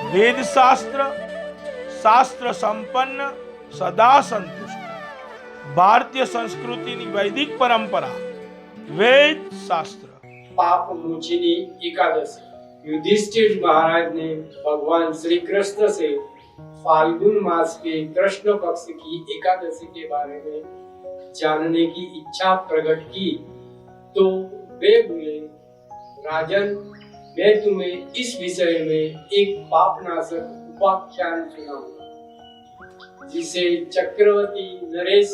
वेद शास्त्र शास्त्र संपन्न सदा संतुष्ट भारतीय संस्कृतिની વૈદિક પરંપરા वेद शास्त्र। पाप मोचिनी एकादशी। युधिष्ठिर महाराज ने भगवान श्री कृष्ण से फाल्गुन मास के कृष्ण पक्ष की एकादशी के बारे में जानने की इच्छा प्रकट की तो वे बोले, राजन, मैं तुम्हें इस विषय में एक पापनाशक उपाख्यान सुनाऊंगा, जिसे चक्रवर्ती नरेश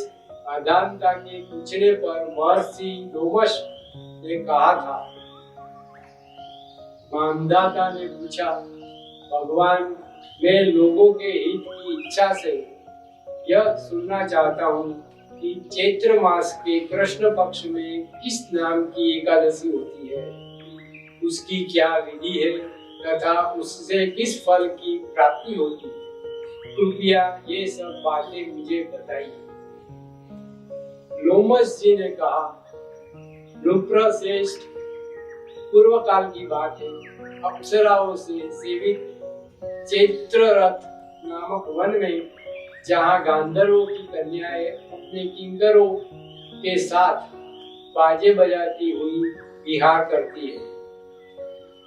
अदानता के पूछने पर महर्षि लोमश ने कहा था। मानदाता ने पूछा, भगवान, मैं लोगों के हित की इच्छा से यह सुनना चाहता हूँ कि चैत्र मास के कृष्ण पक्ष में किस नाम की एकादशी होती है, उसकी क्या विधि है तथा उससे किस फल की प्राप्ति होती है। कृपया ये सब बातें मुझे बताइए। लोमश जी ने कहा, नृपश्रेष्ठ, पूर्व काल की बात है। अप्सराओं से सेवित चैत्ररथ नामक वन में, जहाँ गांधर्वों की कन्याएं अपने किंकरों के साथ बाजे बजाती हुई विहार करती है,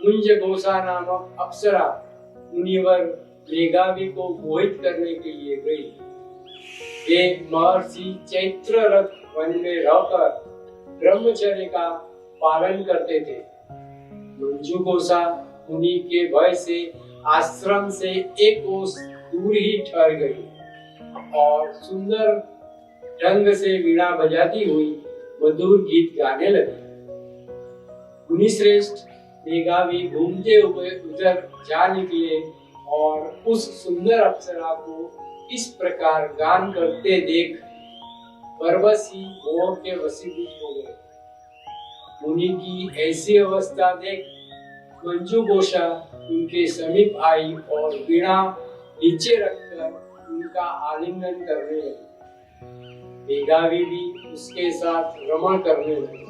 मुंज घोषा नामक अप्सरा मुनिवर मेघावी को मोहित करने के लिए गई। वे महर्षि चैत्ररथ वन में रहकर ब्रह्मचर्य का पालन करते थे। मंजू घोषा मुनि के भय से आश्रम से एक कोस दूर ही ठहर गई और सुंदर ढंग से वीणा बजाती हुई मधुर गीत गाने लगी। मुनि श्रेष्ठ मेघावी घूमते हुए उधर जा निकले और उस सुंदर अप्सरा को इस प्रकार गान करते देख परवशी मोह के वशीभूत हो गए। मुनि की ऐसी अवस्था देख मंजू घोषा उनके समीप आई और वीणा नीचे रखकर उनका आलिंगन करने लगी। मेघावी भी उसके साथ रमण करने लगे।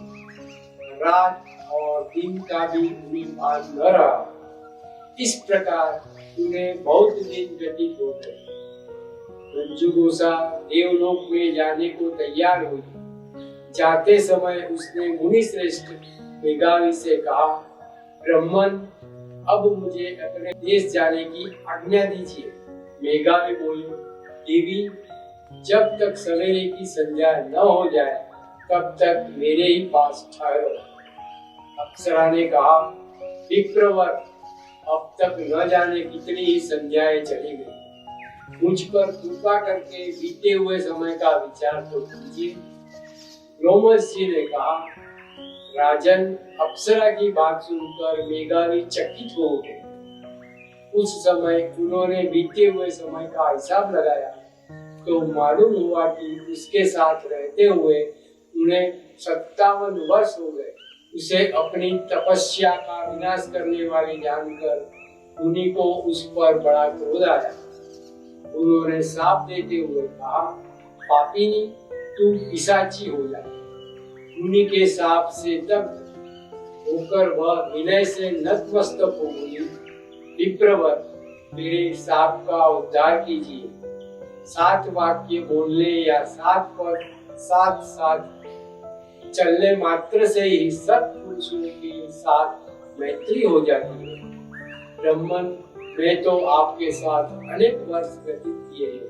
रात और दिन का भी उन्हें भान न रहा। इस प्रकार उन्हें बहुत दिन व्यतीत हो गए। मंजू घोषा देवलोक में जाने को तैयार हुई। जाते समय उसने मुनि श्रेष्ठ मेघावी से कहा, ब्राह्मण, अब मुझे अपने देश जाने की आज्ञा दीजिए। मेघावी बोले, देवी, जब तक सवेरे की संध्या न हो जाए तब तक मेरे ही पास ठहरो। अप्सरा ने कहा, विप्रवर, अब तक न जाने कितनी ही संध्याएं चली गई। मुझ पर कृपा करके बीते हुए समय का विचार तो कीजिए। लोमश जी ने कहा, राजन, अप्सरा की बात सुनकर मेघावी चकित हो गए। उस समय उन्होंने बीते हुए समय का हिसाब लगाया तो मालूम हुआ कि उसके साथ रहते हुए उन्हें 57 वर्ष हो गए। उसे अपनी तपस्या का विनाश करने वाली जानकर मुनि को उस पर बड़ा क्रोध आया। उन्होंने शाप देते हुए कहा, पापिनी, तू पिशाची हो जा। मुनि के शाप से दग्ध होकर वह विनय से नतमस्तक हो गई। विप्रवर, मेरे शाप का उद्धार कीजिए। 7 वाक्य बोलने या 7 पद साथ साथ चलने मात्र से ही सत्पुरुषों के साथ मैत्री हो जाती है। ब्राह्मण, मैं तो आपके साथ अनेक वर्ष व्यतीत किए हैं,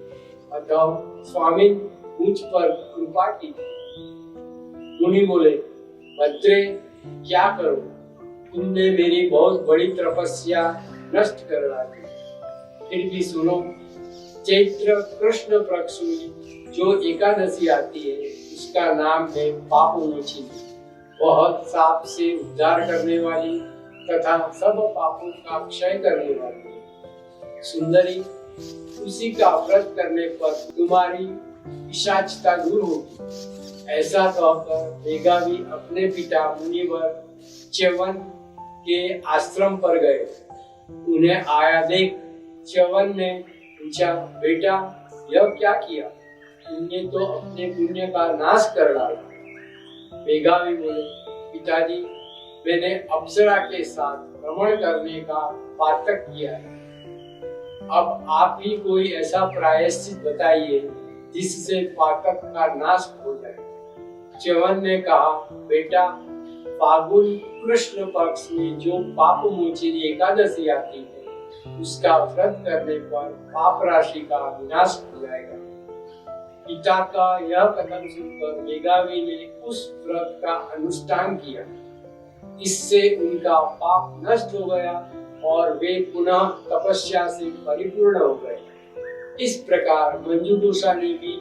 अतः स्वामी मुझ पर कृपा कीजिए। मुनि बोले, भद्रे, क्या करूं? तुमने मेरी बहुत बड़ी तपस्या नष्ट कर डाली। फिर भी सुनो, चैत्र कृष्ण पक्ष में जो एकादशी आती है उसका नाम है पापमोचिनी। वह साप से उद्धार करने वाली तथा सब पापों का क्षय करने वाली है। सुंदरी, उसी का व्रत करने पर तुम्हारी पिशाचता दूर होगी। ऐसा कहकर मेघावी अपने पिता मुनिवर च्यवन के आश्रम पर गए। उन्हें आया देख च्यवन ने पूछा, बेटा, यह क्या किया? तुमने तो अपने पुण्य का नाश कर डाला। मेघावी बोले, पिताजी, मैंने अप्सरा के साथ भ्रमण करने का पातक किया है। अब आप ही कोई ऐसा प्रायश्चित बताइए जिससे पातक का नाश हो जाए। च्यवन ने कहा, बेटा, फागुन कृष्ण पक्ष में जो पाप मोचनी एकादशी आती है, उसका व्रत करने पर पाप राशि का विनाश हो जाएगा। पिता का यह कथन सुनकर मेघावी ने उस व्रत का अनुष्ठान किया। इससे उनका पाप नष्ट हो गया और वे पुनः तपस्या से परिपूर्ण हो गए। इस प्रकार मंजूषा ने भी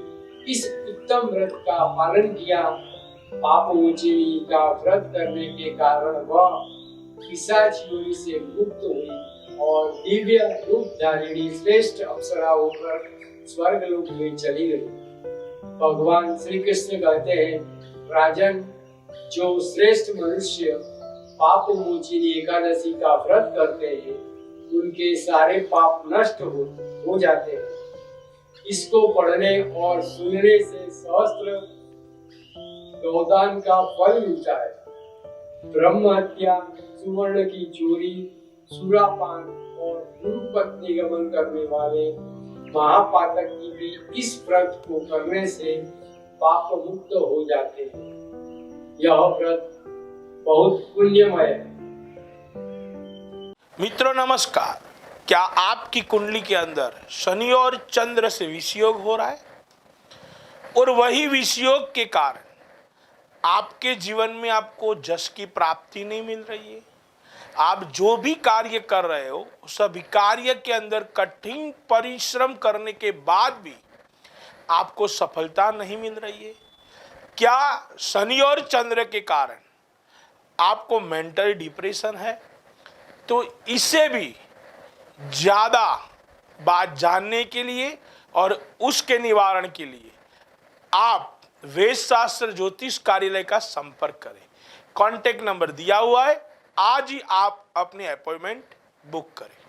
इस उत्तम व्रत का पालन किया। पाप मोचनी का व्रत करने के कारण वह पिशाच योनि से मुक्त हुई और दिव्य रूप धारिणी श्रेष्ठ अप्सरा होकर स्वर्ग लोक में चली गई। भगवान श्री कृष्ण कहते हैं, राजन, जो श्रेष्ठ मनुष्य पाप मोचनी एकादशी का व्रत करते हैं, उनके सारे पाप नष्ट हो जाते हैं। इसको पढ़ने और सुनने से सहस्त्र गौदान का फल मिलता है। ब्रह्म हत्या, सुवर्ण की चोरी, सुरापान और गुरु पत्नी गमन करने वाले महापातक की भी इस व्रत को करने से पाप मुक्त हो जाते हैं। यह व्रत बहुत पुण्यमय है। मित्रों नमस्कार। क्या आपकी कुंडली के अंदर शनि और चंद्र से विषयोग हो रहा है और वही विषयोग के कारण आपके जीवन में आपको जश की प्राप्ति नहीं मिल रही है? आप जो भी कार्य कर रहे हो सभी कार्य के अंदर कठिन परिश्रम करने के बाद भी आपको सफलता नहीं मिल रही है? क्या शनि और चंद्र के कारण आपको मेंटल डिप्रेशन है? तो इससे भी ज्यादा बात जानने के लिए और उसके निवारण के लिए आप वेद शास्त्र ज्योतिष कार्यालय का संपर्क करें। कॉन्टैक्ट नंबर दिया हुआ है, आज ही आप अपने अपॉइंटमेंट बुक करें।